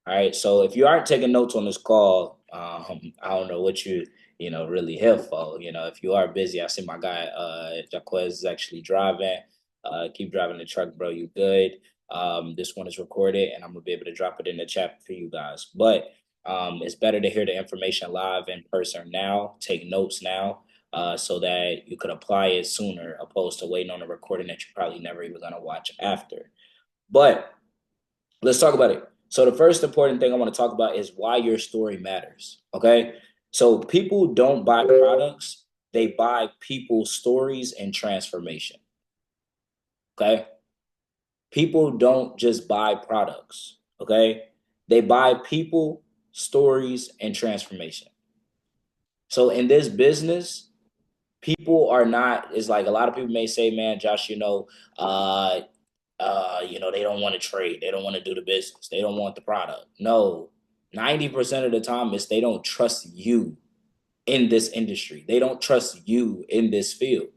All right. So if you aren't taking notes on this call, I don't know what really here for. If you are busy, I see my guy, Jaquez is actually driving. Keep driving the truck, bro. You good? This one is recorded, and I'm gonna be able to drop it in the chat for you guys. But it's better to hear the information live in person now. Take notes now, so that you could apply it sooner, opposed to waiting on a recording that you're probably never even gonna watch after. But let's talk about it. So the first important thing I want to talk about is why your story matters. Okay. So people don't buy products, they buy people's stories and transformation. Okay. People don't just buy products. Okay. They buy people, stories, and transformation. So in this business, people are not, it's like a lot of people may say, man, Josh, they don't want to trade. They don't want to do the business. They don't want the product. No, 90% of the time is they don't trust you in this industry. They don't trust you in this field.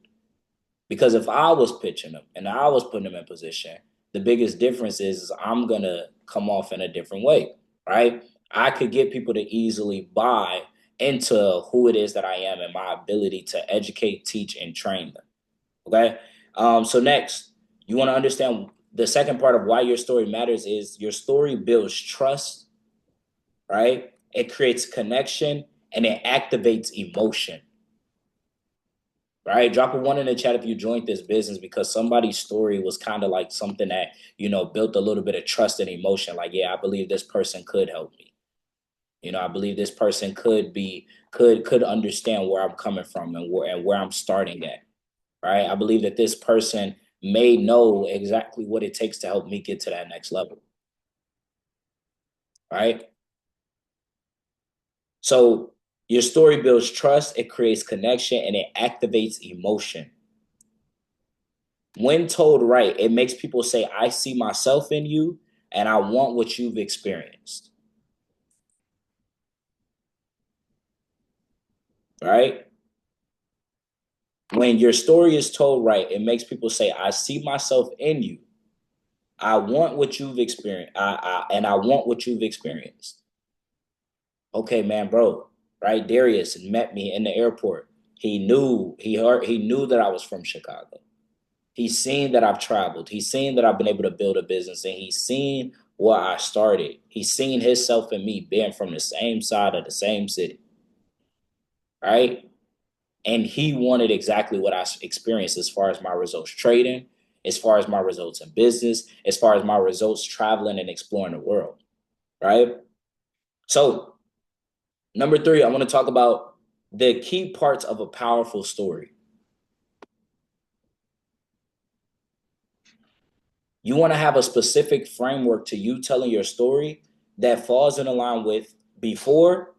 Because if I was pitching them and I was putting them in position, the biggest difference is I'm going to come off in a different way, right? I could get people to easily buy into who it is that I am and my ability to educate, teach, and train them. Okay. So next, you want to understand the second part of why your story matters is your story builds trust, right? It creates connection and it activates emotion, right? Drop a one in the chat if you joined this business because somebody's story was kind of like something that, built a little bit of trust and emotion. Like, yeah, I believe this person could help me. I believe this person could understand where I'm coming from and where I'm starting at. Right? I believe that this person may know exactly what it takes to help me get to that next level. Right? So your story builds trust, it creates connection, and it activates emotion. When told right, it makes people say, I see myself in you and I want what you've experienced. Right? When your story is told right, it makes people say, I see myself in you. I want what you've experienced. And I want what you've experienced. Okay, man, bro, right? Darius met me in the airport. He knew that I was from Chicago. He's seen that I've traveled. He's seen that I've been able to build a business and he's seen where I started. He's seen himself and me being from the same side of the same city, right? And he wanted exactly what I experienced as far as my results trading, as far as my results in business, as far as my results traveling and exploring the world, right? So number three, I want to talk about the key parts of a powerful story. You want to have a specific framework to you telling your story that falls in line with before,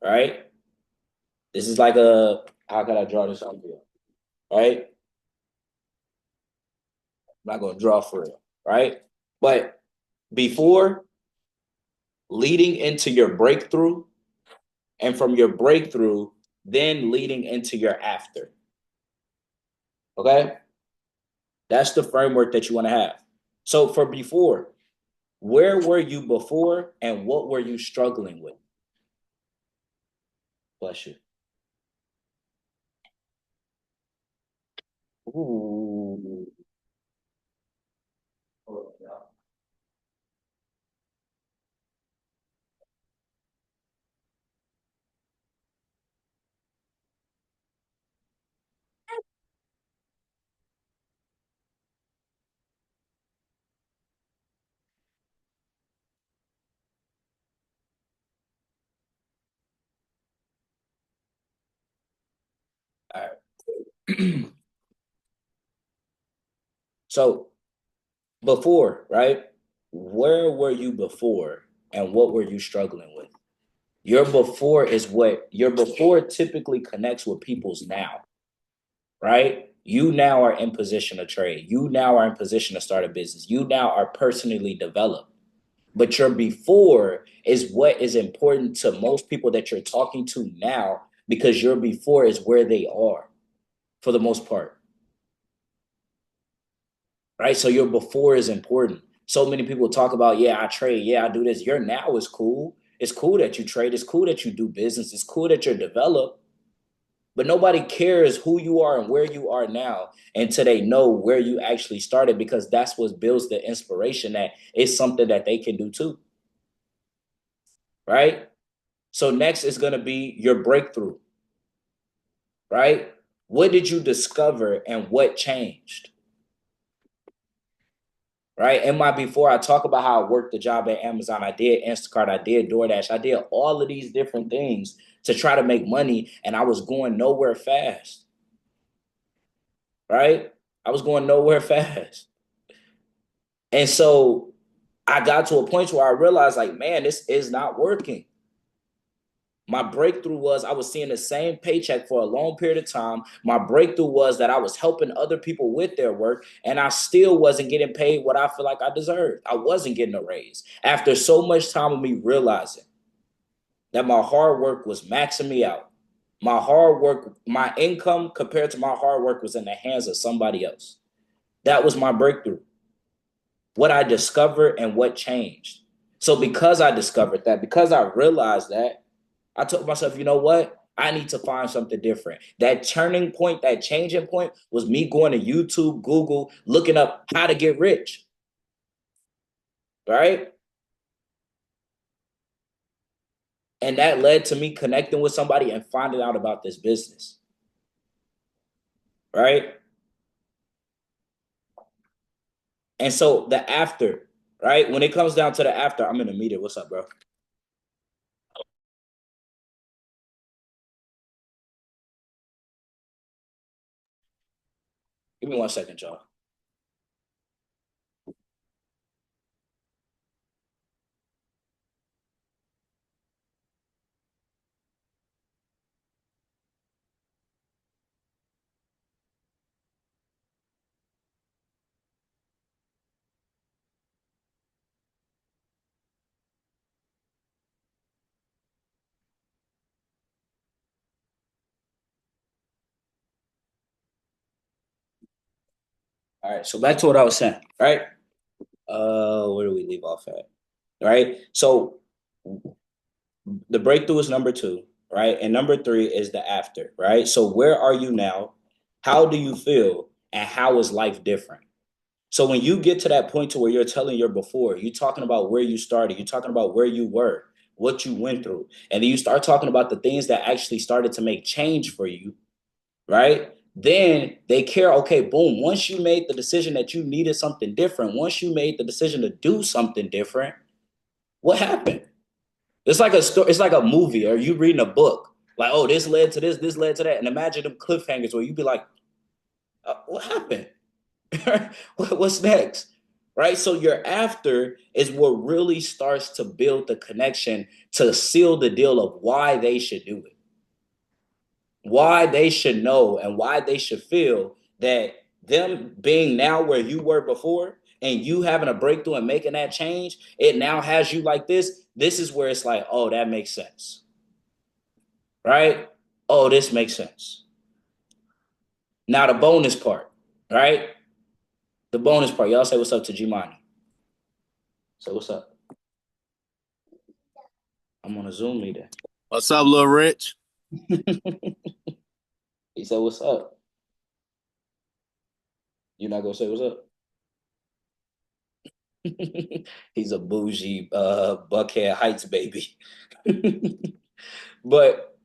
right? This is like how can I draw this out here, right? I'm not going to draw for it, right? But before, leading into your breakthrough, and from your breakthrough, then leading into your after. Okay? That's the framework that you want to have. So for before, where were you before and what were you struggling with? Bless you. Ooh. All right. So before, right? Where were you before and what were you struggling with? Your before typically connects with people's now, right? You now are in position to trade. You now are in position to start a business. You now are personally developed. But your before is what is important to most people that you're talking to now because your before is where they are for the most part, right? So your before is important. So many people talk about, yeah, I trade, yeah, I do this. Your now is cool. It's cool that you trade. It's cool that you do business. It's cool that you're developed. But nobody cares who you are and where you are now until they know where you actually started, because that's what builds the inspiration that it's something that they can do too. Right? So next is going to be your breakthrough. Right? What did you discover and what changed? Right? In my before, I talk about how I worked the job at Amazon. I did Instacart. I did DoorDash. I did all of these different things to try to make money, and I was going nowhere fast. Right? I was going nowhere fast. And so I got to a point where I realized, like, man, this is not working. My breakthrough was I was seeing the same paycheck for a long period of time. My breakthrough was that I was helping other people with their work, and I still wasn't getting paid what I feel like I deserved. I wasn't getting a raise. After so much time of me realizing that my hard work was maxing me out, my hard work, my income compared to my hard work was in the hands of somebody else. That was my breakthrough. What I discovered and what changed. So because I discovered that, because I realized that, I told myself, you know what? I need to find something different. That turning point, that changing point was me going to YouTube, Google, looking up how to get rich. Right? And that led to me connecting with somebody and finding out about this business. Right? And so the after, right? When it comes down to the after, I'm in the meeting. What's up, bro? Give me 1 second, y'all. All right. So back to what I was saying, right? Where do we leave off at? Right. So the breakthrough is number two, right? And number three is the after, right? So where are you now? How do you feel? And how is life different? So when you get to that point to where you're telling your before, you're talking about where you started, you're talking about where you were, what you went through, and then you start talking about the things that actually started to make change for you, right? Then they care, okay, boom, once you made the decision that you needed something different, once you made the decision to do something different, what happened? It's like a story. It's like a movie, or you reading a book. Like, oh, this led to this led to that, and imagine them cliffhangers where you'd be like, "What happened? What's next?" Right. So your after is what really starts to build the connection to seal the deal of why they should do it, why they should know, and why they should feel that them being now where you were before and you having a breakthrough and making that change, it now has you like this. This is where it's like, oh, that makes sense. Right? Oh, this makes sense. Now the bonus part, right? The bonus part. Y'all say what's up to G-Money. So what's up? I'm on a Zoom meeting. What's up, little Rich? He said, what's up? You not gonna say what's up? He's a bougie Buckhead Heights baby. But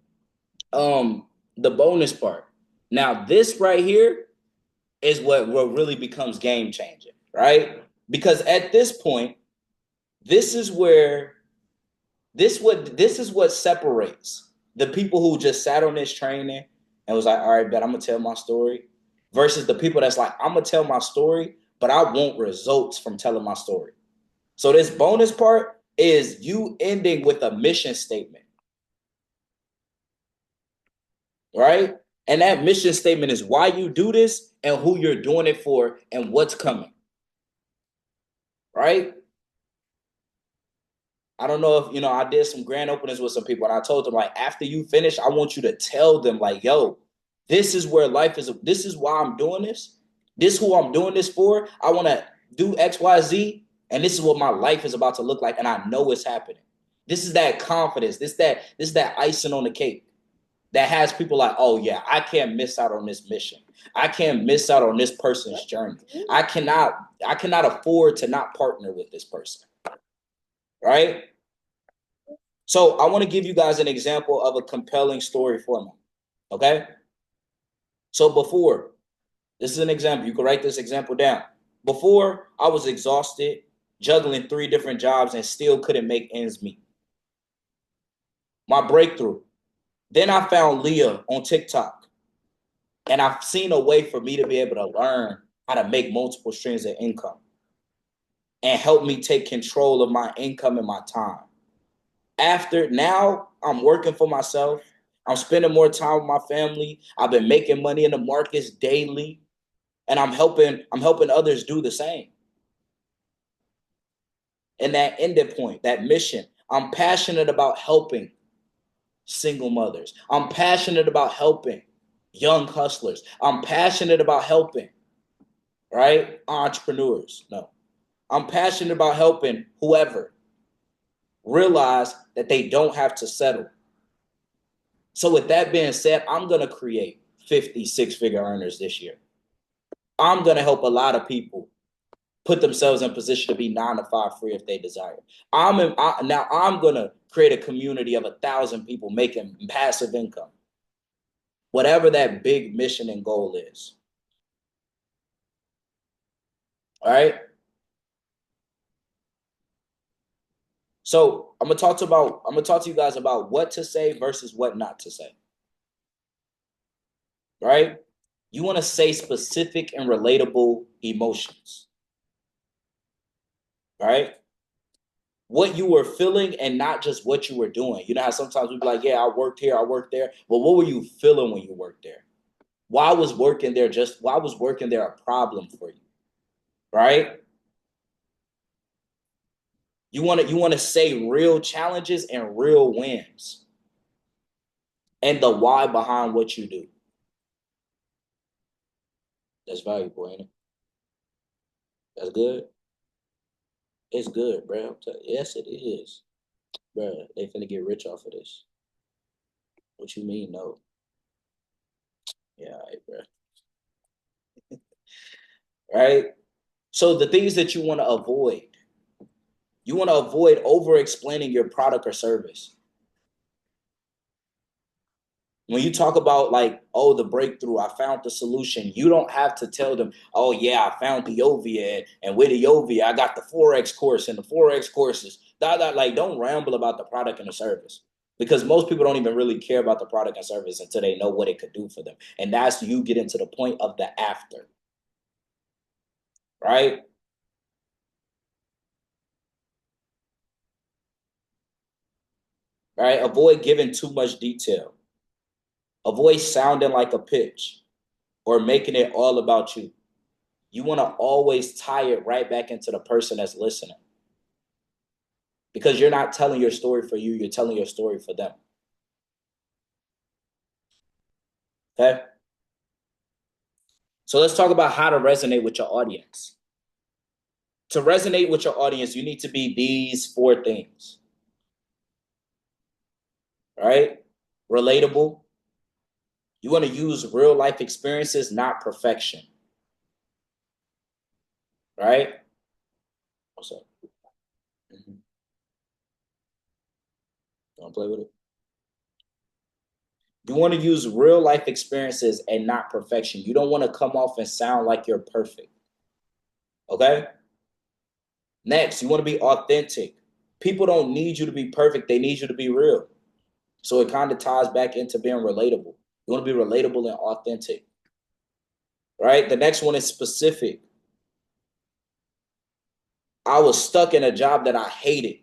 the bonus part. Now, this right here is what really becomes game changing, right? Because at this point, this is where this is what separates the people who just sat on this training and was like, all right, bet I'm gonna tell my story, versus the people that's like, I'm gonna tell my story, but I want results from telling my story. So this bonus part is you ending with a mission statement, right? And that mission statement is why you do this and who you're doing it for and what's coming, right? I don't know if I did some grand openings with some people, and I told them, like, after you finish, I want you to tell them, like, yo, this is where life is. This is why I'm doing this. This is who I'm doing this for. I want to do X, Y, Z. And this is what my life is about to look like, and I know it's happening. This is that confidence. This is that icing on the cake that has people like, oh yeah, I can't miss out on this mission. I can't miss out on this person's journey. I cannot afford to not partner with this person. Right? So I want to give you guys an example of a compelling story for me. Okay? So before, this is an example. You can write this example down. Before, I was exhausted, juggling 3 different jobs, and still couldn't make ends meet. My breakthrough. Then I found Leah on TikTok, and I've seen a way for me to be able to learn how to make multiple streams of income and help me take control of my income and my time. After now, I'm working for myself. I'm spending more time with my family. I've been making money in the markets daily, and I'm helping others do the same. And that ended point, that mission, I'm passionate about helping single mothers. I'm passionate about helping young hustlers. I'm passionate about helping, right? Entrepreneurs. No. I'm passionate about helping whoever realize that they don't have to settle. So with that being said, I'm going to create 50 six-figure earners this year. I'm going to help a lot of people put themselves in position to be 9 to 5 free if they desire. Now I'm going to create a community of 1,000 people making passive income. Whatever that big mission and goal is. All right. So I'm gonna talk to you guys about what to say versus what not to say. Right? You want to say specific and relatable emotions. Right? What you were feeling and not just what you were doing. You know how sometimes we be like, yeah, I worked here, I worked there. But what were you feeling when you worked there? Why was working there a problem for you? Right? You want to say real challenges and real wins and the why behind what you do. That's valuable, ain't it? That's good. It's good, bro. Yes, it is, bro. They finna get rich off of this. What you mean, no? Yeah, all right, bro. Right. So the things that you want to avoid over explaining your product or service. When you talk about like, oh, the breakthrough, I found the solution, you don't have to tell them, oh yeah, I found the Ovia, and with the Ovia, I got the Forex course and the Forex courses. Like, don't ramble about the product and the service. Because most people don't even really care about the product and service until they know what it could do for them. And that's you get into the point of the after. Right? Right? Avoid giving too much detail. Avoid sounding like a pitch or making it all about you. You want to always tie it right back into the person that's listening. Because you're not telling your story for you, you're telling your story for them. Okay? So let's talk about how to resonate with your audience. To resonate with your audience, you need to be these 4 things. Right? Relatable. You want to use real life experiences, not perfection. Right? What's up? Mm-hmm. Don't play with it. You want to use real life experiences and not perfection. You don't want to come off and sound like you're perfect. Okay? Next, you want to be authentic. People don't need you to be perfect, they need you to be real. So it kind of ties back into being relatable. You want to be relatable and authentic. Right? The next one is specific. I was stuck in a job that I hated.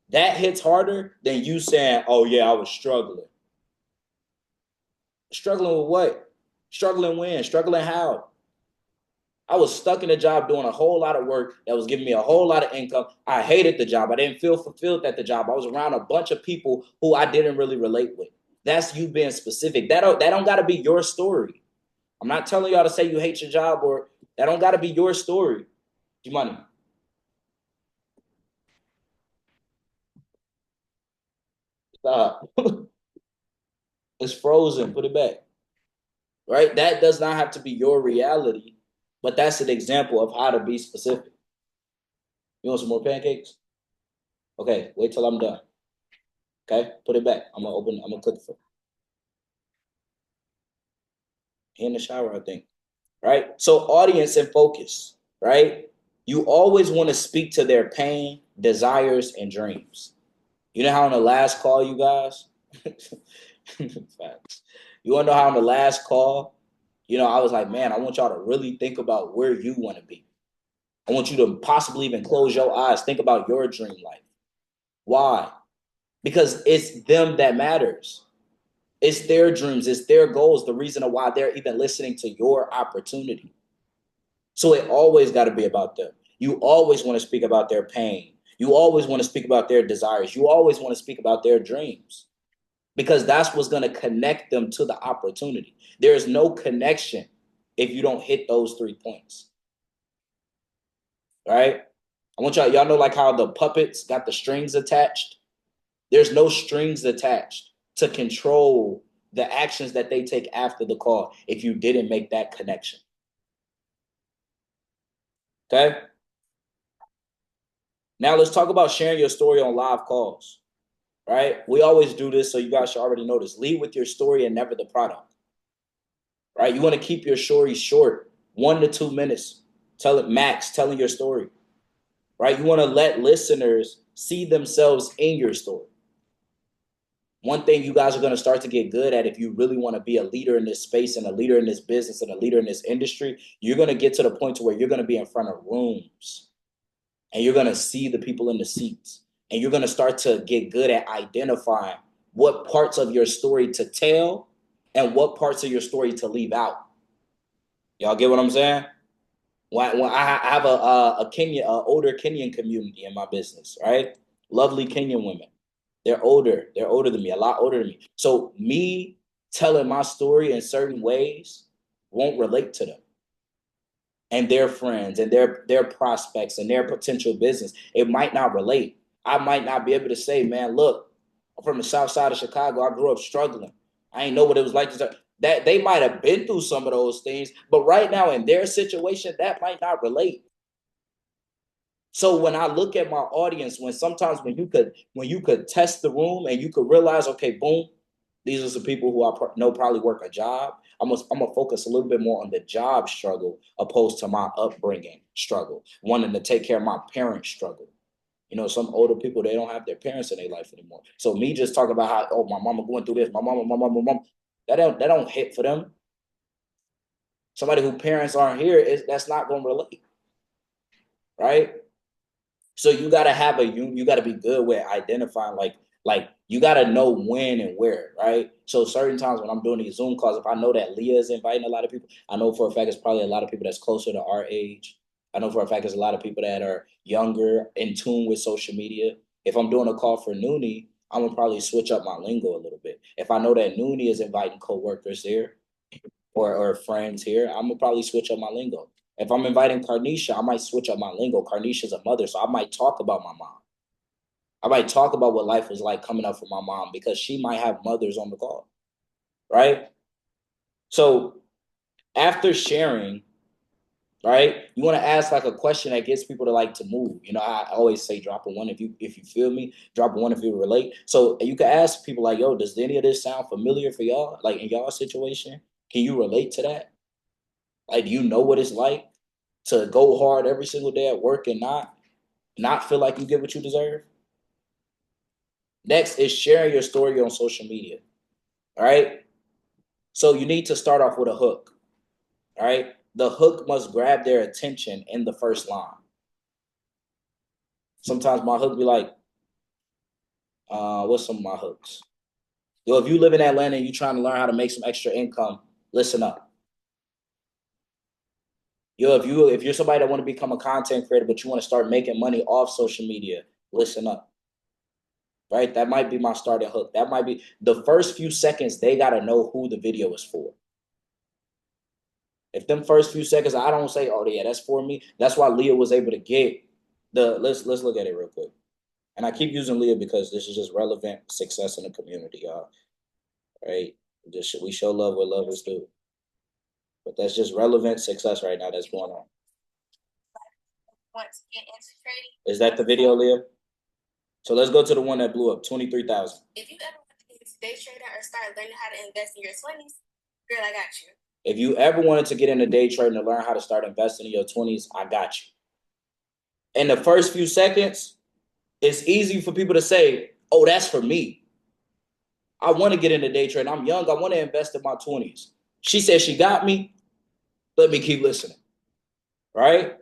That hits harder than you saying, oh, yeah, I was struggling. Struggling with what? Struggling when? Struggling how? I was stuck in a job doing a whole lot of work that was giving me a whole lot of income. I hated the job. I didn't feel fulfilled at the job. I was around a bunch of people who I didn't really relate with. That's you being specific. That don't got to be your story. I'm not telling y'all to say you hate your job or that don't got to be your story. Money. Stop. It's frozen. Put it back. Right? That does not have to be your reality, but that's an example of how to be specific. You want some more pancakes? Okay, wait till I'm done. Okay, put it back. I'm gonna cook it for you. In the shower, I think. Right? So audience and focus, right? You always want to speak to their pain, desires, and dreams. You know how on the last call, you guys, facts. You want to know how on the last call, I was like, man, I want y'all to really think about where you want to be. I want you to possibly even close your eyes, think about your dream life. Why? Because it's them that matters. It's their dreams, it's their goals, the reason why they're even listening to your opportunity. So it always got to be about them. You always want to speak about their pain. You always want to speak about their desires. You always want to speak about their dreams because that's what's going to connect them to the opportunity. There is no connection if you don't hit those 3 points, right? I want y'all know like how the puppets got the strings attached. There's no strings attached to control the actions that they take after the call if you didn't make that connection. Okay? Now let's talk about sharing your story on live calls, right? We always do this, so you guys should already know this. Lead with your story and never the product, right? You want to keep your story short, 1 to 2 minutes. Tell it max, telling your story, right? You want to let listeners see themselves in your story. One thing you guys are going to start to get good at if you really want to be a leader in this space and a leader in this business and a leader in this industry, you're going to get to the point to where you're going to be in front of rooms and you're going to see the people in the seats and you're going to start to get good at identifying what parts of your story to tell and what parts of your story to leave out. Y'all get what I'm saying? When I have a Kenyan, older Kenyan community in my business, right? Lovely Kenyan women. They're older. They're older than me, a lot older than me. So me telling my story in certain ways won't relate to them and their friends and their prospects and their potential business. It might not relate. I might not be able to say, man, look, I'm from the south side of Chicago. I grew up struggling. I ain't know what it was like to that they might have been through some of those things, but right now in their situation, that might not relate. So when I look at my audience, when you could test the room and you could realize, okay, boom, these are some people who I know probably work a job. I'm gonna focus a little bit more on the job struggle opposed to my upbringing struggle, wanting to take care of my parents' struggle. Some older people, they don't have their parents in their life anymore. So me just talking about how, oh, my mama going through this, my mama, that don't hit for them. Somebody whose parents aren't here that's not gonna relate, right? So you gotta have you gotta be good with identifying like you gotta know when and where, right? So certain times when I'm doing these Zoom calls, if I know that Leah is inviting a lot of people, I know for a fact it's probably a lot of people that's closer to our age. I know for a fact there's a lot of people that are younger, in tune with social media. If I'm doing a call for Noonie, I'm gonna probably switch up my lingo a little bit. If I know that Noonie is inviting coworkers there, or friends here, I'm gonna probably switch up my lingo. If I'm inviting Carnisha, I might switch up my lingo. Carnisha's a mother, so I might talk about my mom. I might talk about what life was like coming up for my mom because she might have mothers on the call, right? So after sharing, right, you want to ask like a question that gets people to like to move. I always say drop a one if you feel me, drop a one if you relate. So you can ask people like, yo, does any of this sound familiar for y'all? Like in y'all situation, can you relate to that? Like, do you know what it's like to go hard every single day at work and not feel like you get what you deserve? Next is sharing your story on social media. All right. So you need to start off with a hook. All right. The hook must grab their attention in the first line. Sometimes my hook be like, what's some of my hooks? Yo, if you live in Atlanta and you trying to learn how to make some extra income, listen up. Yo, if you're somebody that want to become a content creator, but you want to start making money off social media, listen up. Right? That might be my starting hook. That might be the first few seconds. They got to know who the video is for. If them first few seconds, I don't say, oh yeah, that's for me. That's why Leah was able to get let's look at it real quick. And I keep using Leah because this is just relevant success in the community, y'all. Right? Just we show love where love is due. But that's just relevant success right now that's going on. Is that the video, Leah? So let's go to the one that blew up, 23,000. If you ever want to get into day trading or start learning how to invest in your 20s, girl, I got you. If you ever wanted to get into day trading and learn how to start investing in your 20s, I got you. In the first few seconds, it's easy for people to say, oh, that's for me. I want to get into day trading. I'm young. I want to invest in my 20s. She said she got me. Let me keep listening. Right?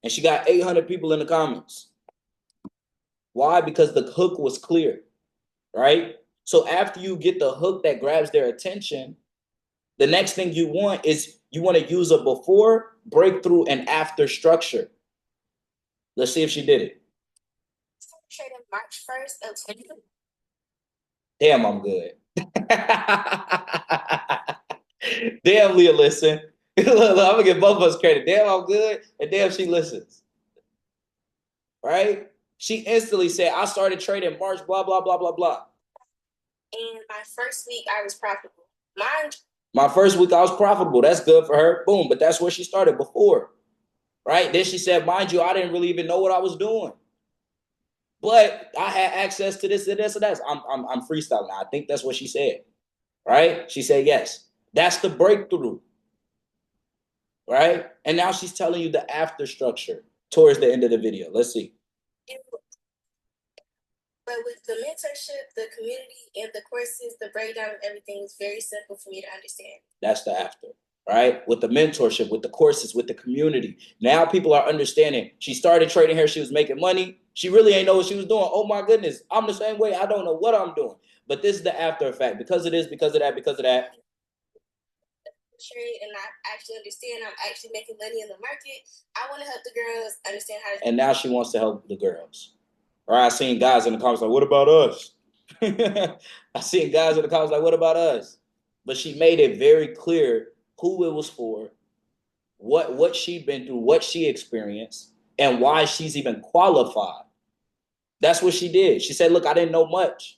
And she got 800 people in the comments. Why? Because the hook was clear. Right? So after you get the hook that grabs their attention, the next thing you want is you want to use a before, breakthrough, and after structure. Let's see if she did it. Trading March 1st of 20. Damn, I'm good. Damn, Leah, listen. I'm gonna give both of us credit. Damn, I'm good, and damn, she listens. Right? She instantly said, "I started trading March, blah blah blah blah blah." In my first week, I was profitable. My first week, I was profitable. That's good for her. Boom. But that's where she started before. Right? Then she said, mind you, I didn't really even know what I was doing. But I had access to this and this and that. I'm freestyling now. I think that's what she said. Right? She said yes. That's the breakthrough. Right? And now she's telling you the after structure towards the end of the video. Let's see. But with the mentorship, the community, and the courses, the breakdown of everything was very simple for me to understand. That's the after, right? With the mentorship, with the courses, with the community. Now people are understanding. She started trading here. She was making money. She really ain't know what she was doing. Oh my goodness. I'm the same way. I don't know what I'm doing. But this is the after effect. Because of this, because of that, because of that. Trade and I actually understand I'm actually making money in the market. I want to help the girls understand how to. And now she wants to help the girls. Or I seen guys in the comments like, what about us? I seen guys in the comments like, what about us? But she made it very clear who it was for, what she'd been through, what she experienced, and why she's even qualified. That's what she did. She said, look, I didn't know much.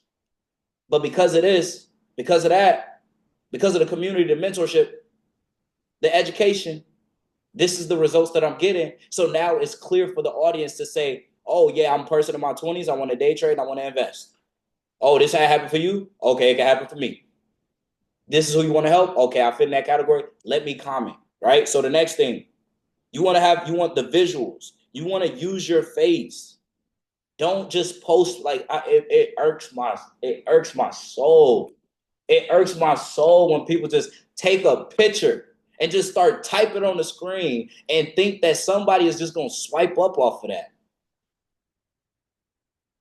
But because of this, because of that, because of the community, the mentorship, the education, this is the results that I'm getting. So now it's clear for the audience to say, oh, yeah, I'm a person in my 20s. I want to day trade. I want to invest. Oh, this had happened for you? Okay, it can happen for me. This is who you want to help? Okay, I fit in that category. Let me comment, right? So the next thing, you want the visuals. You want to use your face. Don't just post like it irks my soul. It irks my soul when people just take a picture and just start typing on the screen and think that somebody is just going to swipe up off of that.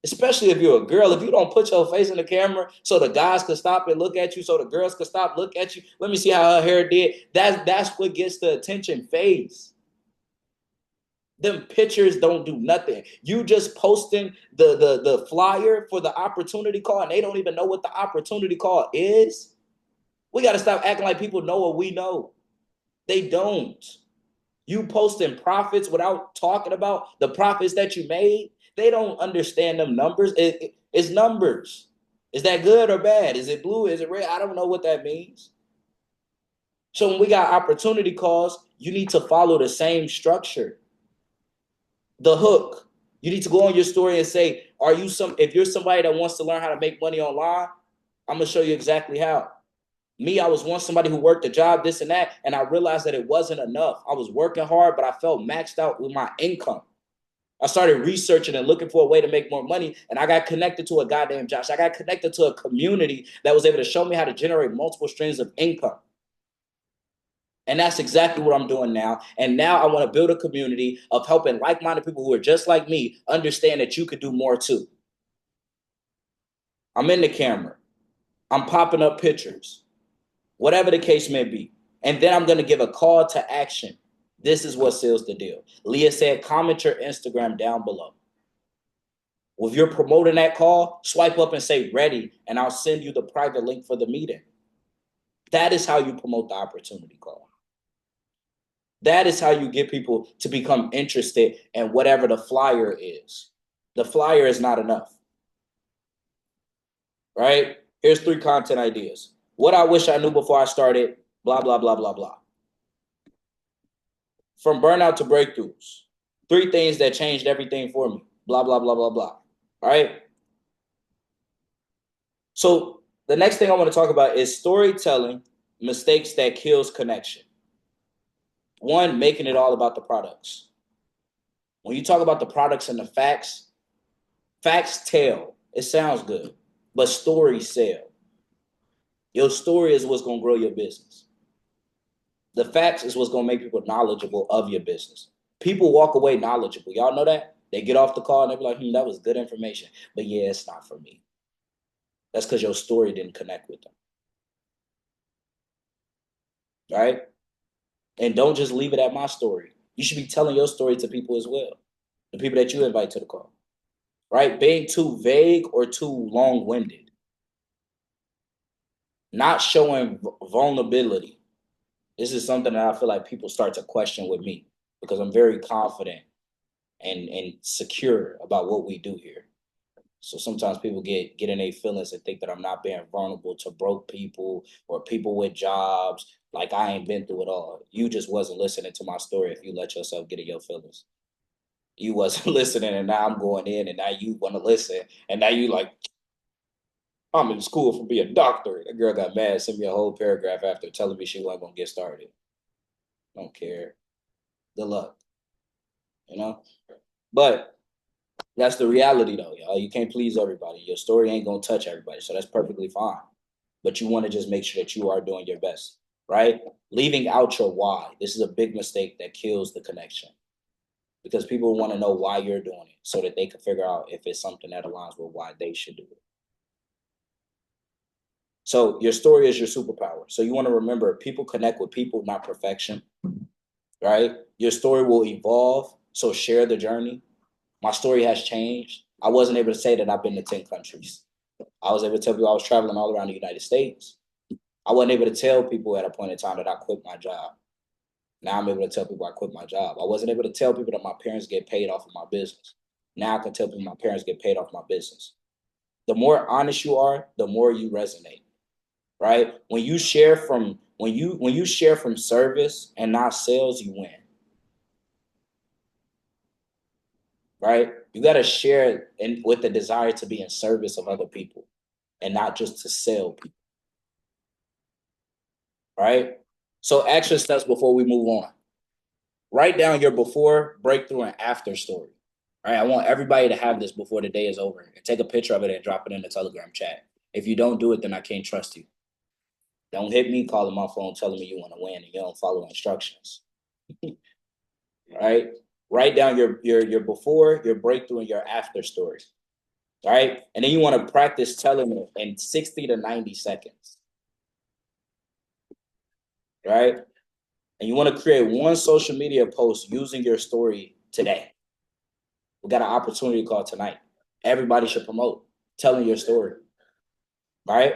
Especially if you're a girl, if you don't put your face in the camera so the guys can stop and look at you, so the girls can stop, look at you. Let me see how her hair did. That's what gets the attention phase. Them pictures don't do nothing. You just posting the flyer for the opportunity call, and they don't even know what the opportunity call is. We got to stop acting like people know what we know. They don't. You posting profits without talking about the profits that you made. They don't understand them numbers. It's numbers. Is that good or bad? Is it blue? Is it red? I don't know what that means. So when we got opportunity calls, you need to follow the same structure. The hook. You need to go on your story and say, if you're somebody that wants to learn how to make money online, I'm going to show you exactly how. Me, I was once somebody who worked a job, this and that, and I realized that it wasn't enough. I was working hard, but I felt maxed out with my income. I started researching and looking for a way to make more money, and I got connected to a goddamn Josh. I got connected to a community that was able to show me how to generate multiple streams of income. And that's exactly what I'm doing now. And now I want to build a community of helping like-minded people who are just like me understand that you could do more too. I'm in the camera. I'm popping up pictures, whatever the case may be. And then I'm going to give a call to action. This is what seals the deal. Leah said, comment your Instagram down below. If you're promoting that call, swipe up and say ready, and I'll send you the private link for the meeting. That is how you promote the opportunity call. That is how you get people to become interested in whatever the flyer is. The flyer is not enough, right? Here's 3 content ideas. What I wish I knew before I started, blah, blah, blah, blah, blah. From burnout to breakthroughs. 3 things that changed everything for me, blah, blah, blah, blah, blah. All right. So the next thing I want to talk about is storytelling mistakes that kills connection. One, making it all about the products. When you talk about the products and the facts, facts tell. It sounds good, but stories sell. Your story is what's going to grow your business. The facts is what's going to make people knowledgeable of your business. People walk away knowledgeable. Y'all know that? They get off the call and they be like, that was good information. But yeah, it's not for me. That's because your story didn't connect with them. Right? And don't just leave it at my story. You should be telling your story to people as well. The people that you invite to the call. Right? Being too vague or too long-winded. Not showing vulnerability. This is something that I feel like people start to question with me because I'm very confident and secure about what we do here. So sometimes people get in their feelings and think that I'm not being vulnerable to broke people or people with jobs. Like I ain't been through it all. You just wasn't listening to my story if you let yourself get in your feelings. You wasn't listening and now I'm going in and now you want to listen and now you like, I'm in school for being a doctor. The girl got mad, sent me a whole paragraph after telling me she wasn't gonna get started. Don't care. Good luck. You know? But that's the reality though, y'all. You can't please everybody. Your story ain't gonna touch everybody. So that's perfectly fine. But you want to just make sure that you are doing your best, right? Leaving out your why. This is a big mistake that kills the connection because people want to know why you're doing it so that they can figure out if it's something that aligns with why they should do it. So your story is your superpower. So you want to remember people connect with people, not perfection, right? Your story will evolve. So share the journey. My story has changed. I wasn't able to say that I've been to 10 countries. I was able to tell people I was traveling all around the United States. I wasn't able to tell people at a point in time that I quit my job. Now I'm able to tell people I quit my job. I wasn't able to tell people that my parents get paid off of my business. Now I can tell people my parents get paid off my business. The more honest you are, the more you resonate, right? When you share from service and not sales, you win, right? You got to share with the desire to be in service of other people and not just to sell people, right? So action steps before we move on. Write down your before, breakthrough, and after story. All right, I want everybody to have this before the day is over. And take a picture of it and drop it in the Telegram chat. If you don't do it, then I can't trust you. Don't hit me calling my phone telling me you want to win and you don't follow instructions. All right, write down your before, your breakthrough, and your after story. All right, and then you want to practice telling it in 60 to 90 seconds. All right, and you want to create one social media post using your story today. We got an opportunity call tonight. Everybody should promote telling your story. All right.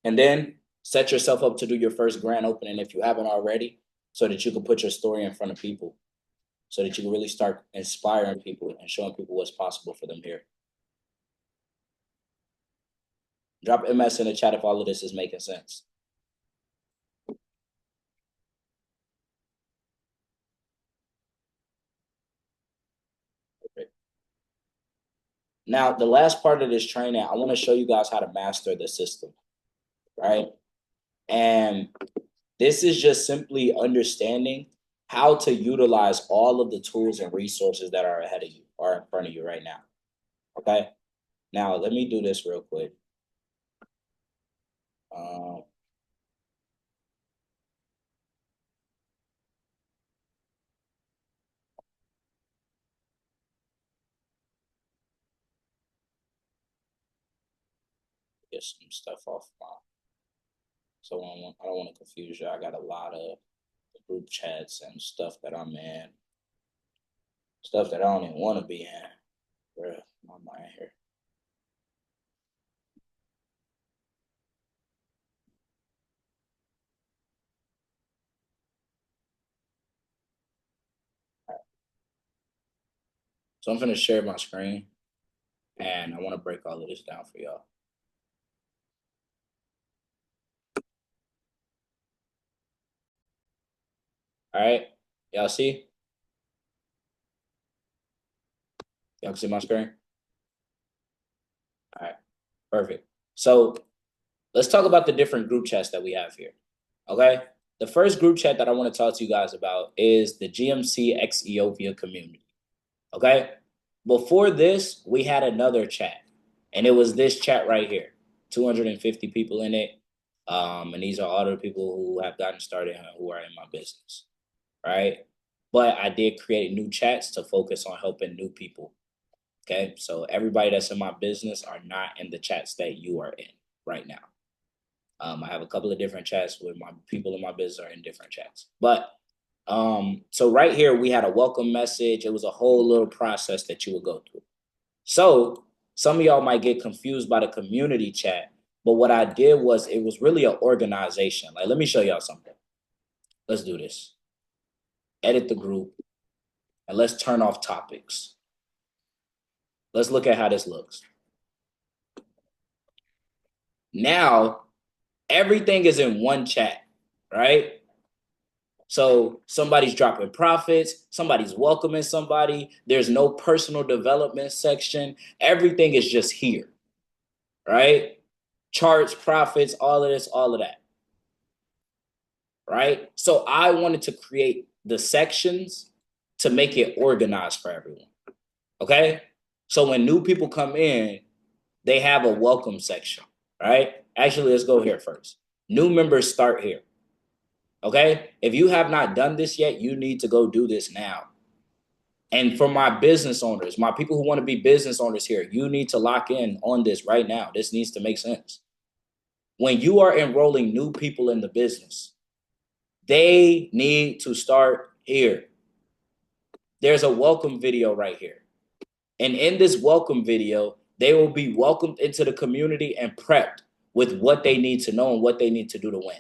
And then set yourself up to do your first grand opening if you haven't already, so that you can put your story in front of people, so that you can really start inspiring people and showing people what's possible for them here. Drop MS in the chat if all of this is making sense. Okay. Now, the last part of this training, I want to show you guys how to master the system, right? And this is just simply understanding how to utilize all of the tools and resources that are ahead of you or in front of you right now. Okay. Now, let me do this real quick. Um, get some stuff off my. So I don't want to confuse you. I got a lot of group chats and stuff that I'm in, stuff that I don't even want to be in. Where my mind here? So I'm going to share my screen, and I want to break all of this down for y'all. All right. Y'all see? Y'all can see my screen? All right. Perfect. So let's talk about the different group chats that we have here. Okay. The first group chat that I want to talk to you guys about is the GMC ex Ethiopia community. Okay. Before this, we had another chat, and it was this chat right here, 250 people in it. And these are all the people who have gotten started and who are in my business. Right. But I did create new chats to focus on helping new people. Okay. So everybody that's in my business are not in the chats that you are in right now. I have a couple of different chats with my people in my business are in different chats. But so right here we had a welcome message. It was a whole little process that you would go through. So some of y'all might get confused by the community chat, but what I did was it was really an organization. Like, let me show y'all something. Let's do this. Edit the group and let's turn off topics. Let's look at how this looks. Now, everything is in one chat, right? So somebody's dropping profits, somebody's welcoming somebody. There's no personal development section. Everything is just here, right? Charts, profits, all of this, all of that, right? So I wanted to create the sections to make it organized for everyone, okay? So when new people come in, they have a welcome section, right? Actually, let's go here first. New members start here. Okay. If you have not done this yet, you need to go do this now. And for my business owners, my people who want to be business owners here, you need to lock in on this right now. This needs to make sense. When you are enrolling new people in the business, they need to start here. There's a welcome video right here. And in this welcome video, they will be welcomed into the community and prepped with what they need to know and what they need to do to win.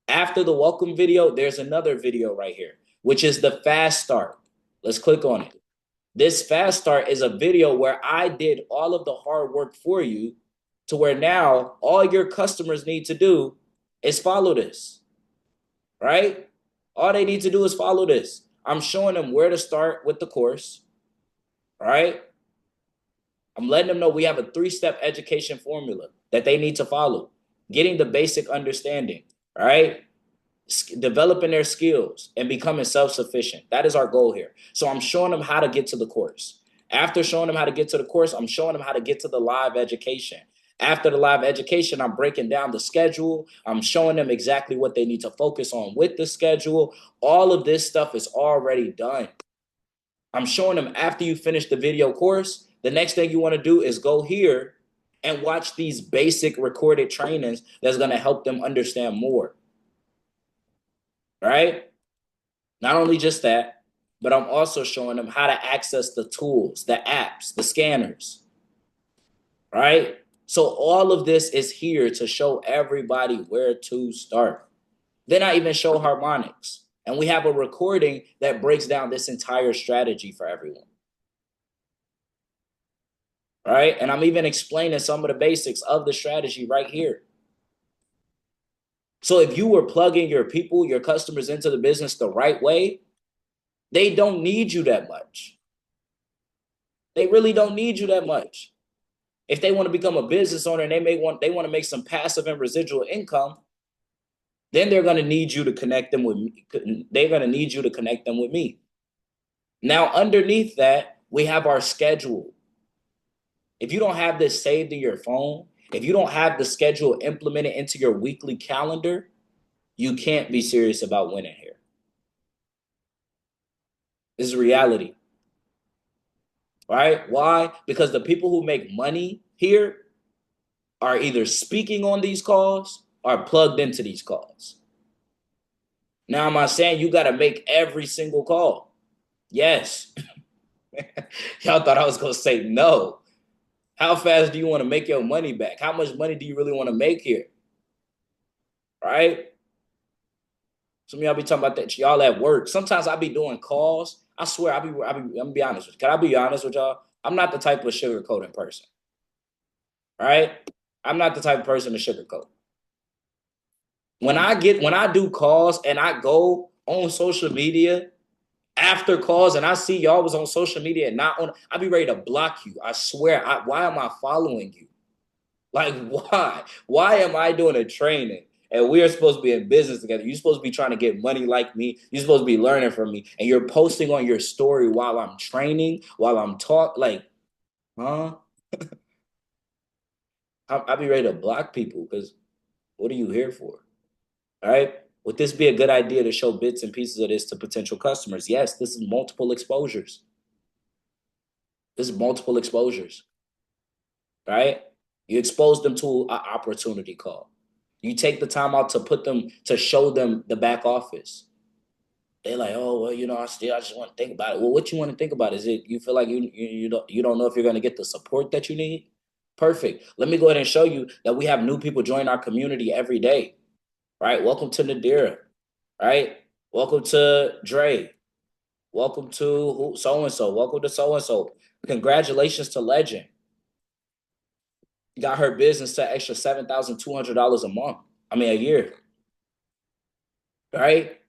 After the welcome video, there's another video right here, which is the fast start. Let's click on it. This fast start is a video where I did all of the hard work for you to where now all your customers need to do is follow this, right? All they need to do is follow this. I'm showing them where to start with the course, right? I'm letting them know we have a 3-step education formula that they need to follow, getting the basic understanding, right? Developing their skills and becoming self-sufficient. That is our goal here. So I'm showing them how to get to the course. After showing them how to get to the course, I'm showing them how to get to the live education. After the live education, I'm breaking down the schedule. I'm showing them exactly what they need to focus on with the schedule. All of this stuff is already done. I'm showing them after you finish the video course, the next thing you want to do is go here and watch these basic recorded trainings that's going to help them understand more. Right? Not only just that, but I'm also showing them how to access the tools, the apps, the scanners, right? So all of this is here to show everybody where to start. Then I even show harmonics. And we have a recording that breaks down this entire strategy for everyone. Right? And I'm even explaining some of the basics of the strategy right here. So if you were plugging your people, your customers into the business the right way, they don't need you that much. They really don't need you that much. If they want to become a business owner and they want to make some passive and residual income, then they're going to need you to connect them with me. They're going to need you to connect them with me. Now, underneath that, we have our schedule. If you don't have this saved in your phone, if you don't have the schedule implemented into your weekly calendar, you can't be serious about winning here. This is reality. Right? Why? Because the people who make money here are either speaking on these calls or plugged into these calls. Now, am I saying you got to make every single call? Yes. Y'all thought I was going to say no. How fast do you want to make your money back? How much money do you really want to make here? Right? Some of y'all be talking about that. Y'all at work. Sometimes I be doing calls. I swear, I'm gonna be honest with you. Can I be honest with y'all? I'm not the type of sugarcoating person, right? I'm not the type of person to sugarcoat. When I do calls and I go on social media after calls and I see y'all was on social media and not on, I be ready to block you. I swear. Why am I following you? Like, why? Why am I doing a training and we're supposed to be in business together? You're supposed to be trying to get money like me. You're supposed to be learning from me. And you're posting on your story while I'm training, while I'm talk. Like, huh? I'll be ready to block people because what are you here for? All right. Would this be a good idea to show bits and pieces of this to potential customers? Yes, this is multiple exposures. This is multiple exposures, right? You expose them to an opportunity call. You take the time out to put them to show them the back office. They're like, oh well, I just want to think about it. Well, what you want to think about is it you feel like you don't know if you're going to get the support that you need. Perfect. Let me go ahead and show you that we have new people join our community every day. Right? Welcome to Nadira. Right? Welcome to Dre. Welcome to so and so. Welcome to so and so. Congratulations to Legend. Got her business to extra $7,200 a month. I mean a year. Right?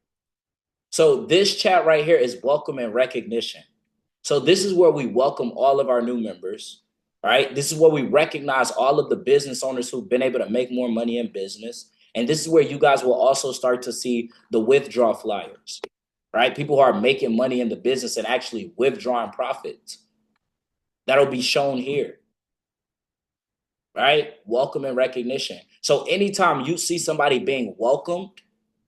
So this chat right here is welcome and recognition. So this is where we welcome all of our new members, right? This is where we recognize all of the business owners who've been able to make more money in business. And this is where you guys will also start to see the withdraw flyers, right? People who are making money in the business and actually withdrawing profits. That'll be shown here, right? Welcome and recognition. So anytime you see somebody being welcomed,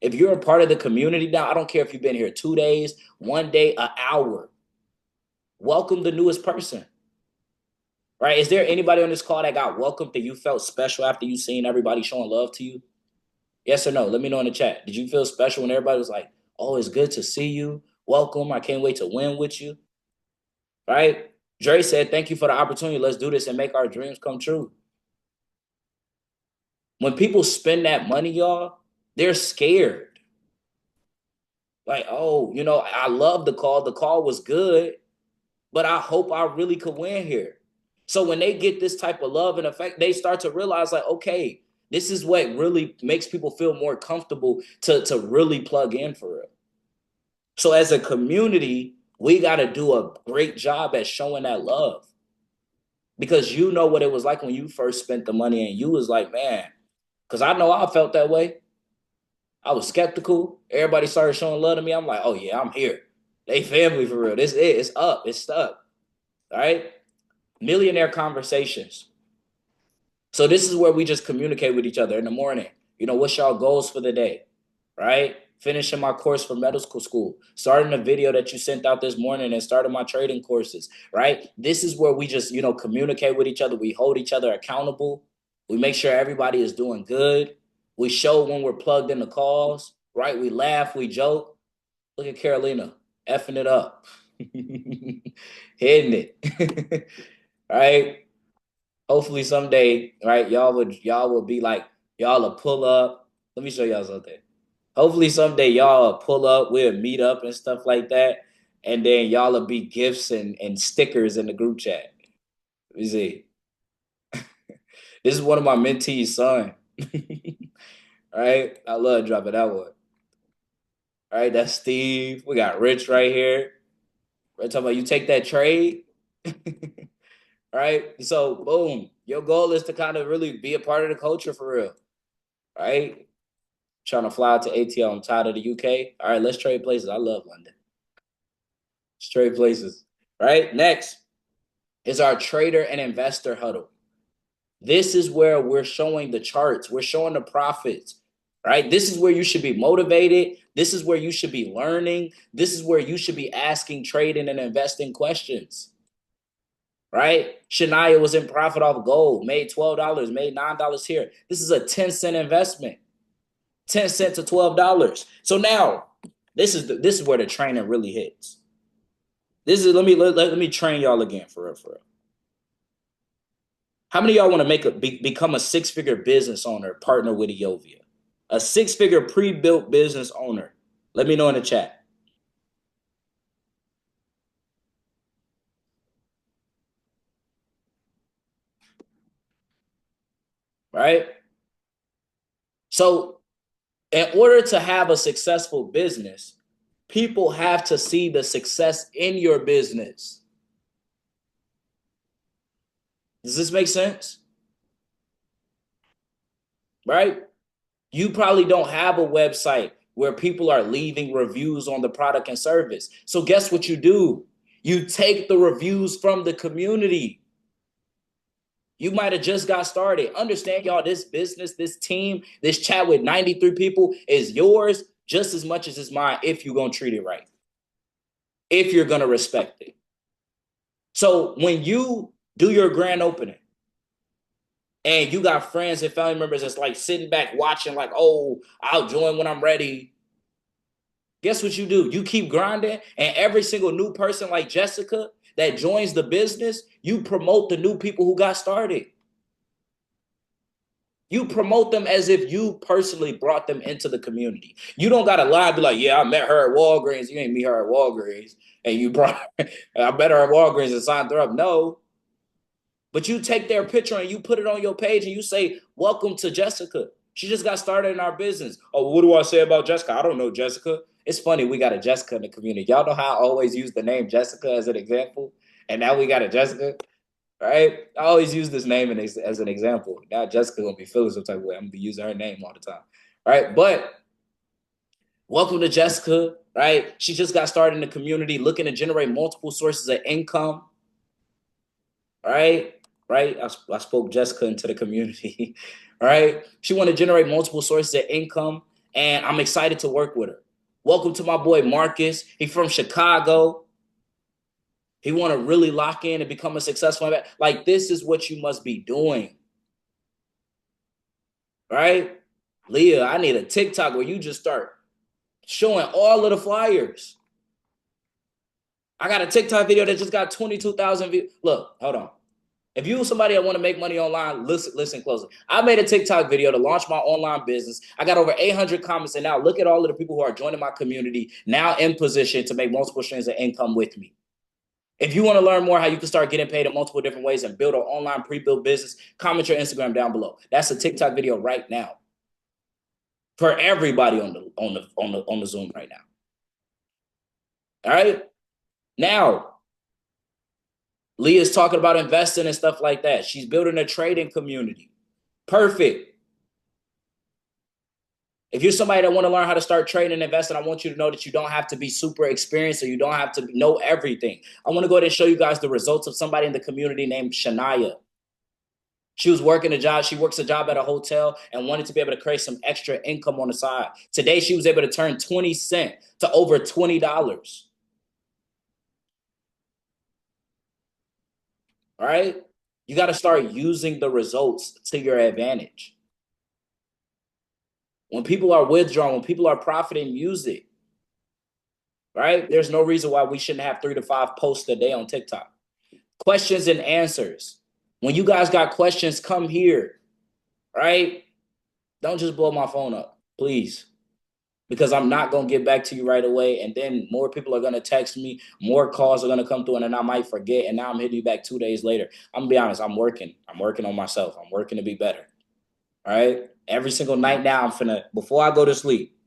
if you're a part of the community now, I don't care if you've been here 2 days, 1 day, an hour, welcome the newest person. Right? Is there anybody on this call that got welcomed that you felt special after you seen everybody showing love to you? Yes or no? Let me know in the chat. Did you feel special when everybody was like, oh, it's good to see you. Welcome. I can't wait to win with you. Right? Dre said, thank you for the opportunity. Let's do this and make our dreams come true. When people spend that money, y'all, they're scared. Like, oh, I love the call. The call was good, but I hope I really could win here. So when they get this type of love and effect, they start to realize like, okay, this is what really makes people feel more comfortable to really plug in for it. So as a community, we got to do a great job at showing that love because you know what it was like when you first spent the money and you was like, man, because I know I felt that way. I was skeptical. Everybody started showing love to me. I'm like, oh yeah, I'm here. They family for real. This is it. It's up. It's stuck. All right. Millionaire conversations. So this is where we just communicate with each other in the morning. What's y'all goals for the day, right? Finishing my course for medical school, starting a video that you sent out this morning and starting my trading courses, right? This is where we just, communicate with each other. We hold each other accountable. We make sure everybody is doing good. We show when we're plugged in the calls, right? We laugh, we joke. Look at Carolina, effing it up, hitting it, right? Hopefully someday, right, y'all will be like, y'all will pull up. Let me show y'all something. Hopefully someday y'all will pull up, we'll meet up and stuff like that. And then y'all will be gifts and stickers in the group chat. Let me see. This is one of my mentees' son. Right? I love dropping that one. All right, that's Steve. We got Rich right here. We're talking about you take that trade. Right? So boom. Your goal is to kind of really be a part of the culture for real. Right? Trying to fly out to ATL. I'm tired of the UK. All right, let's trade places. I love London. Let's trade places. Right? Next is our trader and investor huddle. This is where we're showing the charts. We're showing the profits. Right? This is where you should be motivated. This is where you should be learning. This is where you should be asking trading and investing questions. Right? Shania was in profit off gold, made $12, made $9 here. This is a 10-cent investment. 10 cents to $12. So now this is where the training really hits. This is let me train y'all again for real, for real. How many of y'all want to become a six-figure business owner, partner with Eovia? A six-figure pre-built business owner. Let me know in the chat. right? So, in order to have a successful business, people have to see the success in your business. Does this make sense? Right? You probably don't have a website where people are leaving reviews on the product and service. So, guess what you do? You take the reviews from the community. You might have just got started. Understand, y'all, this business, this team, this chat with 93 people is yours just as much as it's mine if you're going to treat it right, if you're going to respect it. So when you do your grand opening and you got friends and family members that's like sitting back watching, like, oh, I'll join when I'm ready. Guess what you do? You keep grinding, and every single new person like Jessica that joins the business, you promote the new people who got started. You promote them as if you personally brought them into the community. You don't got to lie and be like, yeah, I met her at Walgreens. You ain't meet her at Walgreens. And you brought I met her at Walgreens and signed her up. No. But you take their picture and you put it on your page and you say, welcome to Jessica. She just got started in our business. Oh, what do I say about Jessica? I don't know Jessica. It's funny, we got a Jessica in the community. Y'all know how I always use the name Jessica as an example? And now we got a Jessica. Right? I always use this name as an example. Now Jessica gonna be feeling some type of way. I'm gonna be using her name all the time. Right? But welcome to Jessica. Right? She just got started in the community, looking to generate multiple sources of income. Right? Right? I spoke Jessica into the community. Right? She want to generate multiple sources of income, and I'm excited to work with her. Welcome to my boy Marcus. He's from Chicago. He want to really lock in and become a successful. Like, this is what you must be doing. Right? Leah, I need a TikTok where you just start showing all of the flyers. I got a TikTok video that just got 22,000 views. Look, hold on. If you somebody that want to make money online, listen closely. I made a TikTok video to launch my online business. I got over 800 comments, and now look at all of the people who are joining my community now in position to make multiple streams of income with me. If you want to learn more how you can start getting paid in multiple different ways and build an online pre-built business, comment your Instagram down below. That's a TikTok video right now for everybody on the Zoom right now. All right. Now, Leah's talking about investing and stuff like that. She's building a trading community. Perfect. If you're somebody that want to learn how to start trading and investing, I want you to know that you don't have to be super experienced or you don't have to know everything. I want to go ahead and show you guys the results of somebody in the community named Shania. She was working a job. She works a job at a hotel and wanted to be able to create some extra income on the side. Today, she was able to turn 20 cents to over $20. All right. You got to start using the results to your advantage. When people are withdrawing, when people are profiting, use it. Right? There's no reason why we shouldn't have 3 to 5 posts a day on TikTok. Questions and answers. When you guys got questions, come here. Right? Don't just blow my phone up, please. Because I'm not going to get back to you right away. And then more people are going to text me. More calls are going to come through. And then I might forget. And now I'm hitting you back 2 days later. I'm going to be honest. I'm working. I'm working on myself. I'm working to be better. All right. Every single night now, I'm finna, before I go to sleep.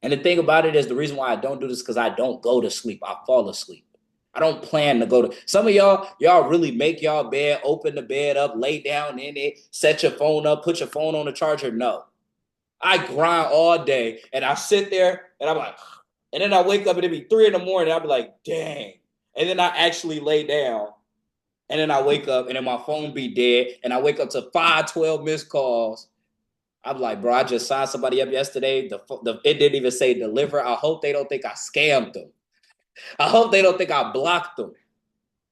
And the thing about it is the reason why I don't do this is because I don't go to sleep. I fall asleep. I don't plan to go to. Some of y'all really make y'all bed, open the bed up, lay down in it, set your phone up, put your phone on the charger. No. I grind all day and I sit there and I'm like, and then I wake up and it'd be 3 in the morning. I'll be like, dang. And then I actually lay down and then I wake up and then my phone be dead and I wake up to 512 missed calls. I'm like, bro, I just signed somebody up yesterday. It didn't even say deliver. I hope they don't think I scammed them. I hope they don't think I blocked them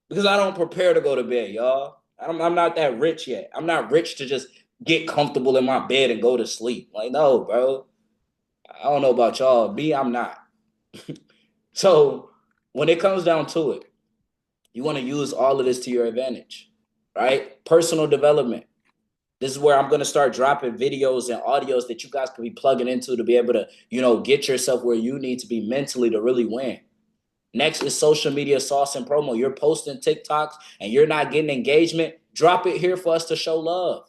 because I don't prepare to go to bed, y'all. I'm not that rich yet. I'm not rich to just get comfortable in my bed and go to sleep. Like, no, bro. I don't know about y'all. Me, I'm not. So when it comes down to it, you want to use all of this to your advantage, right? Personal development. This is where I'm going to start dropping videos and audios that you guys can be plugging into to be able to, get yourself where you need to be mentally to really win. Next is social media sauce and promo. You're posting TikToks and you're not getting engagement. Drop it here for us to show love.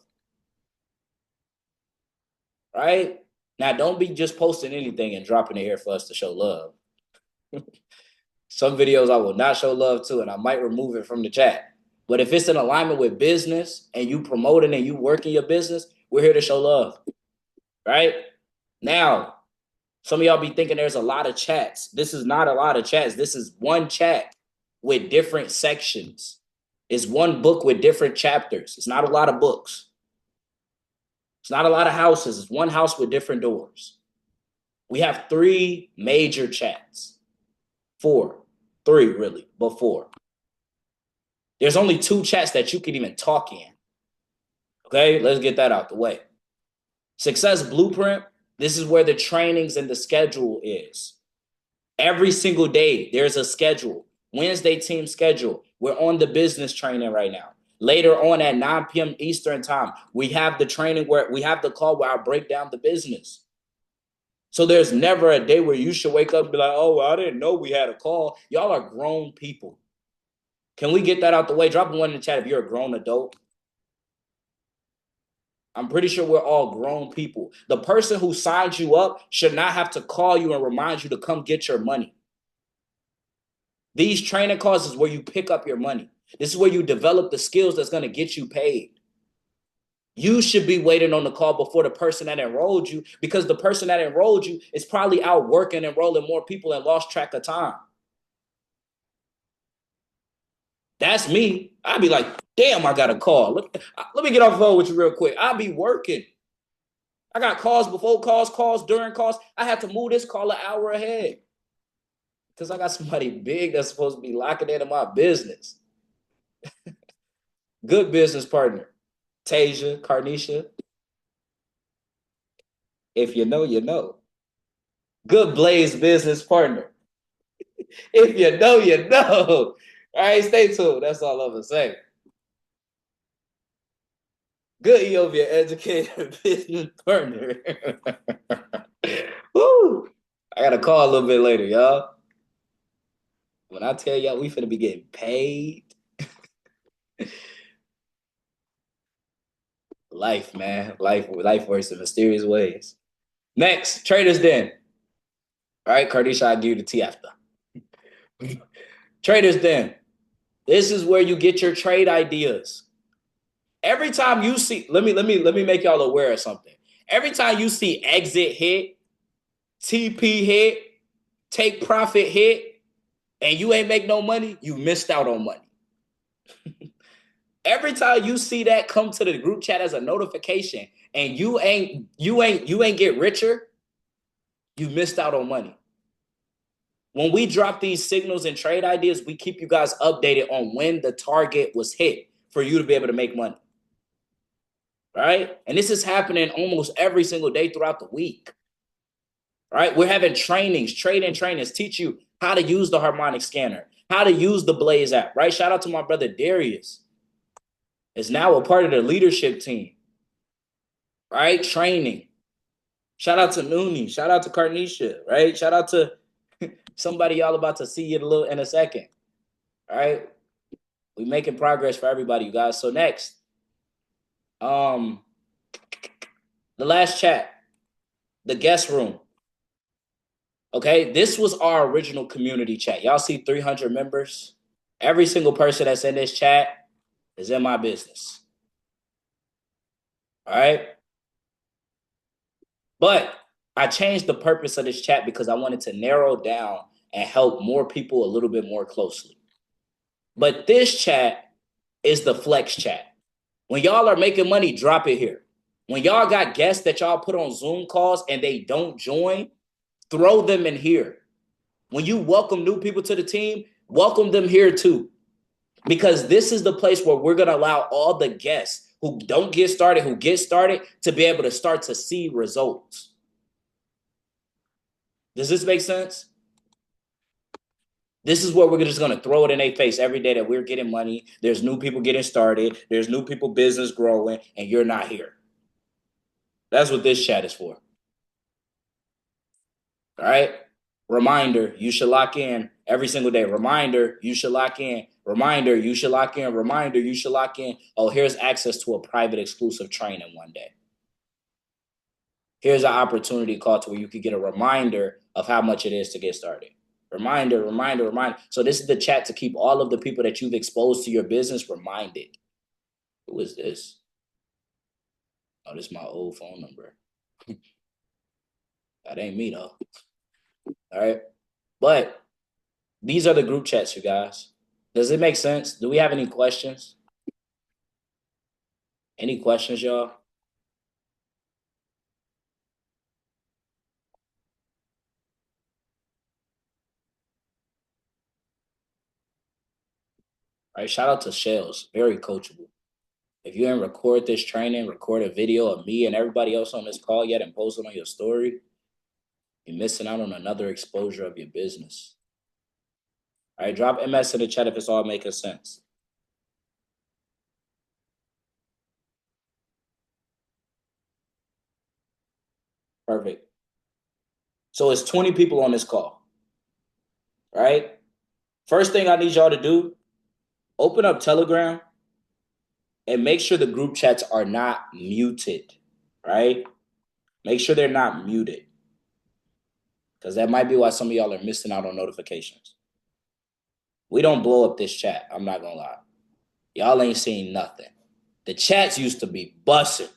right? Now, don't be just posting anything and dropping it here for us to show love. Some videos I will not show love to, and I might remove it from the chat. But if it's in alignment with business and you promoting and you working your business, we're here to show love, right? Now, some of y'all be thinking there's a lot of chats. This is not a lot of chats. This is one chat with different sections. It's one book with different chapters. It's not a lot of books. It's not a lot of houses. It's one house with different doors. We have 3 major chats. 4. 3 really, but 4. There's only 2 chats that you can even talk in. Okay, let's get that out the way. Success Blueprint, this is where the trainings and the schedule is. Every single day, there's a schedule. Wednesday team schedule. We're on the business training right now. Later on at 9 p.m. Eastern time, we have the training where we have the call where I break down the business. So there's never a day where you should wake up and be like, oh, well, I didn't know we had a call. Y'all are grown people. Can we get that out the way? Drop one in the chat if you're a grown adult. I'm pretty sure we're all grown people. The person who signs you up should not have to call you and remind you to come get your money. These training calls is where you pick up your money. This is where you develop the skills that's going to get you paid. You should be waiting on the call before the person that enrolled you, because the person that enrolled you is probably out working, enrolling more people, and lost track of time. That's me. I'd be like, damn, I got a call. Let me get off the phone with you real quick. I'll be working. I got calls before calls, calls during calls. I have to move this call an hour ahead because I got somebody big that's supposed to be locking into my business. Good business partner. Tasia, Carnisha. If you know, you know. Good Blaze business partner. If you know, you know. All right, stay tuned. That's all I'm going to say. Good Eovia educated business partner. Woo! I got a call a little bit later, y'all. When I tell y'all we finna be getting paid. Life, man. Life works in mysterious ways. Next, Traders Den. All right, Cardisha, I'll give you the tea after. Traders Den. This is where you get your trade ideas. Every time you see, let me make y'all aware of something. Every time you see exit hit, TP hit, take profit hit, and you ain't make no money, you missed out on money. Every time you see that come to the group chat as a notification and you ain't get richer, you missed out on money. When we drop these signals and trade ideas, we keep you guys updated on when the target was hit for you to be able to make money. Right? And this is happening almost every single day throughout the week. Right? We're having trainings, trading trainings, teach you how to use the harmonic scanner, how to use the Blaze app. Right? Shout out to my brother Darius. Is now a part of the leadership team. Right? Training. Shout out to Nooney. Shout out to Carnisha. Right? Shout out to somebody y'all about to see in a second. All right? We making progress for everybody, you guys. So next, the last chat, the guest room. Okay, this was our original community chat. Y'all see 300 members? Every single person that's in this chat is in my business. All right? But I changed the purpose of this chat because I wanted to narrow down and help more people a little bit more closely. But this chat is the flex chat. When y'all are making money, drop it here. When y'all got guests that y'all put on Zoom calls and they don't join, throw them in here. When you welcome new people to the team, welcome them here too. Because this is the place where we're going to allow all the guests who don't get started, who get started, to be able to start to see results. Does this make sense? This is where we're just going to throw it in their face every day that we're getting money. There's new people getting started. There's new people business growing, and you're not here. That's what this chat is for. All right? Reminder, you should lock in every single day. Reminder, you should lock in. Reminder, you should lock in. Reminder, you should lock in. Oh, here's access to a private exclusive training one day. Here's an opportunity call to where you could get a reminder of how much it is to get started. Reminder, reminder, reminder. So this is the chat to keep all of the people that you've exposed to your business reminded. Who is this? Oh, this is my old phone number. That ain't me though. All right. But these are the group chats, you guys. Does it make sense? Do we have any questions? Any questions, y'all? All right. Shout out to Shells. Very coachable. If you didn't record this training, record a video of me and everybody else on this call yet and post it on your story, you're missing out on another exposure of your business. All right, drop MS in the chat if it's all making sense. Perfect. So it's 20 people on this call, right? First thing I need y'all to do, open up Telegram and make sure the group chats are not muted, right? Make sure they're not muted because that might be why some of y'all are missing out on notifications. We don't blow up this chat. I'm not going to lie. Y'all ain't seen nothing. The chats used to be busting.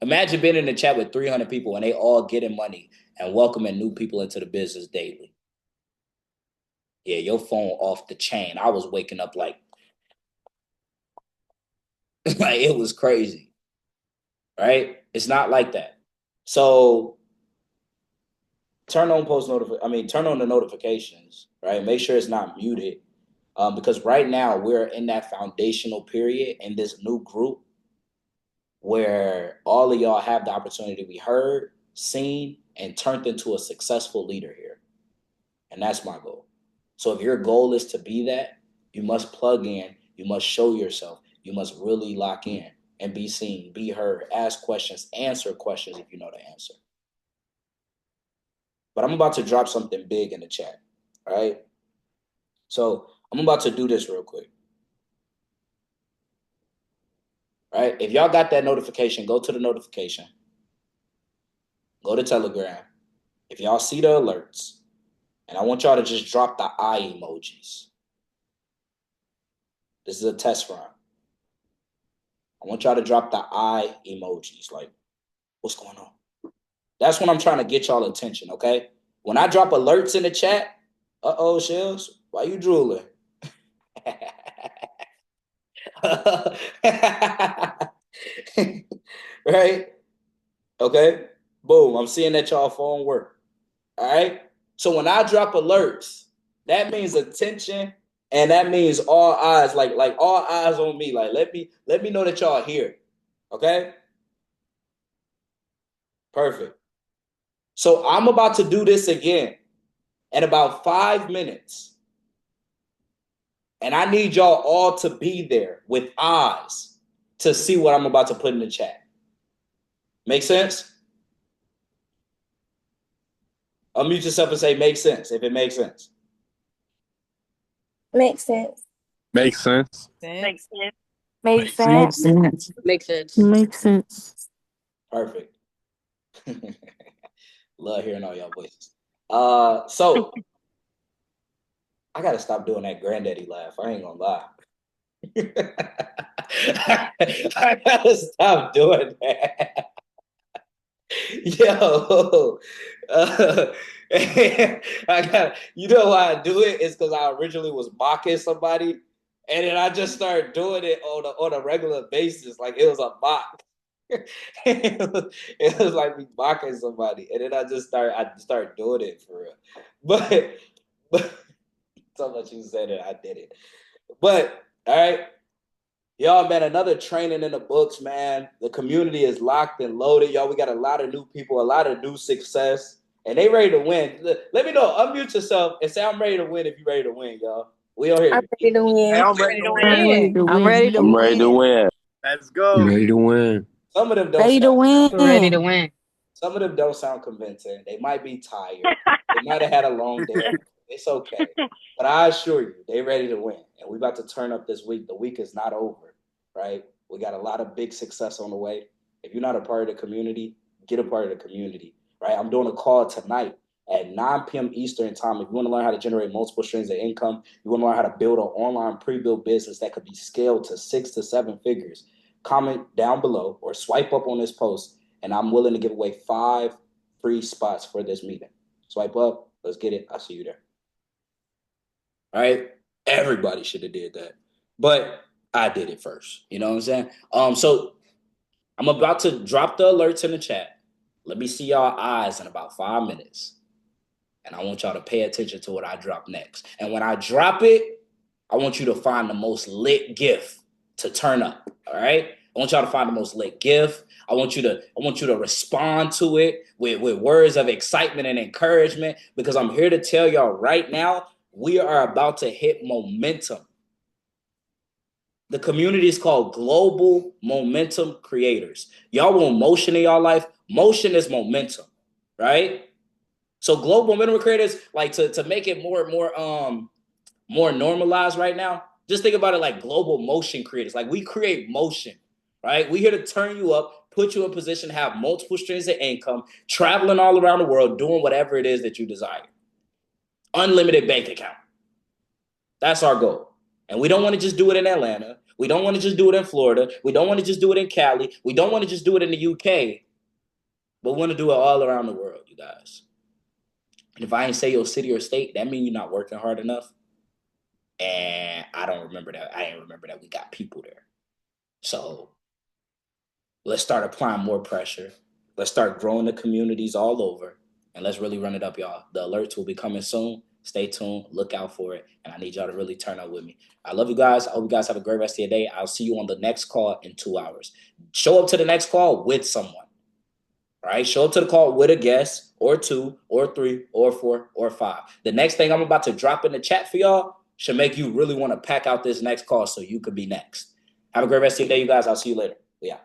Imagine being in the chat with 300 people and they all getting money and welcoming new people into the business daily. Yeah, your phone off the chain. I was waking up like it was crazy, right? It's not like that. So turn on turn on the notifications, right? Make sure it's not muted, because right now we're in that foundational period in this new group where all of y'all have the opportunity to be heard, seen, and turned into a successful leader here. And that's my goal. So if your goal is to be that, you must plug in, you must show yourself, you must really lock in and be seen, be heard, ask questions, answer questions if you know the answer. But I'm about to drop something big in the chat, all right? So I'm about to do this real quick. All right? If y'all got that notification, go to the notification. Go to Telegram. If y'all see the alerts, and I want y'all to just drop the eye emojis. This is a test run. I want y'all to drop the eye emojis. Like, what's going on? That's when I'm trying to get y'all attention, okay? When I drop alerts in the chat, uh-oh, Shells, why you drooling? Right? Okay? Boom, I'm seeing that y'all phone work. All right? So when I drop alerts, that means attention and that means all eyes, like all eyes on me. Like let me know that y'all here. Okay? Perfect. So I'm about to do this again in about 5 minutes. And I need y'all all to be there with eyes to see what I'm about to put in the chat. Make sense? Unmute yourself and say make sense if it makes sense. Makes sense. Makes sense. Makes sense. Makes sense. Makes sense. Makes sense. Perfect. Love hearing all y'all voices. So I gotta stop doing that granddaddy laugh. I ain't gonna lie. I gotta stop doing that. Yo, I got. You know why I do it? It's because I originally was mocking somebody, and then I just started doing it on a regular basis, like it was a mock. It was like me mocking somebody, and then I started doing it for real. But so much you said it, I did it. But all right, y'all, man, another training in the books, man. The community is locked and loaded, y'all. We got a lot of new people, a lot of new success, and they ready to win. Let me know. Unmute yourself and say I'm ready to win if you ready to win, y'all. We don't hear I'm you. ready to win. Hey, I'm ready to win. I'm ready to I'm win. ready to win. Let's go. Ready to win. Some of them don't Ready to sound, win. Ready to win. some of them don't sound convincing. They might be tired. They might have had a long day. It's okay. But I assure you, they ready to win. And we about to turn up this week. The week is not over, right? We got a lot of big success on the way. If you're not a part of the community, get a part of the community, right? I'm doing a call tonight at 9 p.m. Eastern time. If you want to learn how to generate multiple streams of income, you want to learn how to build an online pre-built business that could be scaled to 6 to 7 figures, comment down below or swipe up on this post, and I'm willing to give away 5 free spots for this meeting. Swipe up. Let's get it. I'll see you there. All right? Everybody should have did that. But I did it first. You know what I'm saying? So I'm about to drop the alerts in the chat. Let me see y'all eyes in about 5 minutes. And I want y'all to pay attention to what I drop next. And when I drop it, I want you to find the most lit gift to turn up. All right? I want y'all to find the most lit gift. I want you to respond to it with words of excitement and encouragement, because I'm here to tell y'all right now, we are about to hit momentum. The community is called Global Momentum Creators. Y'all want motion in y'all life? Motion is momentum, right? So Global Momentum Creators, like to make it more normalized right now, just think about it like global motion creators. Like we create motion, right? We're here to turn you up, put you in position to have multiple streams of income, traveling all around the world, doing whatever it is that you desire. Unlimited bank account. That's our goal. And we don't want to just do it in Atlanta. We don't want to just do it in Florida. We don't want to just do it in Cali. We don't want to just do it in the UK. But we want to do it all around the world, you guys. And if I ain't say your city or state, that means you're not working hard enough. And I don't remember that. I ain't remember that we got people there. So let's start applying more pressure. Let's start growing the communities all over. And let's really run it up, y'all. The alerts will be coming soon. Stay tuned. Look out for it. And I need y'all to really turn up with me. I love you guys. I hope you guys have a great rest of your day. I'll see you on the next call in 2 hours. Show up to the next call with someone. All right? Show up to the call with a guest, or 2, or 3, or 4, or 5. The next thing I'm about to drop in the chat for y'all should make you really want to pack out this next call so you could be next. Have a great rest of your day, you guys. I'll see you later. Yeah.